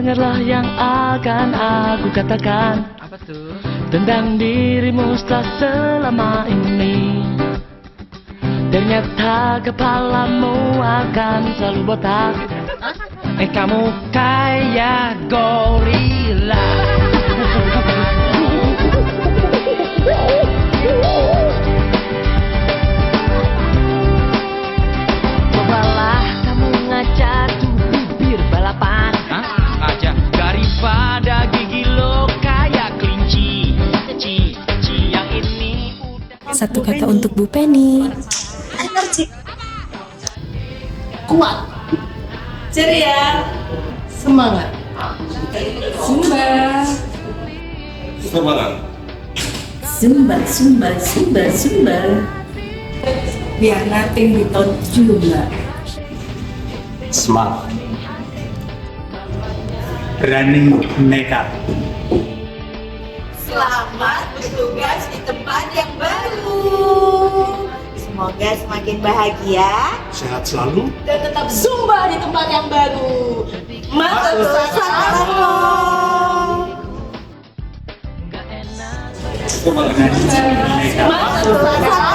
Dengarlah yang akan aku katakan. Apa tuh? Tentang dirimu setelah selama ini. Ternyata kepalamu akan selalu botak. Kamu kayak gorila. Cobalah kamu ngajak bibir balapan. Hah? Aja daripada gigi lo kayak kelinci. Yang ini udah. Satu kata untuk Bu Penny. Energi, kuat, ceria, semangat. Zumba. Semangat. Zumba, zumba, zumba, zumba. Biar nothing without Zumba. Smart, berani, nekat. Selamat bertugas di tempat yang baru. Semoga semakin bahagia Sehat selalu. dan tetap zumba di tempat yang baru. Matur Berani, nekat. suasana.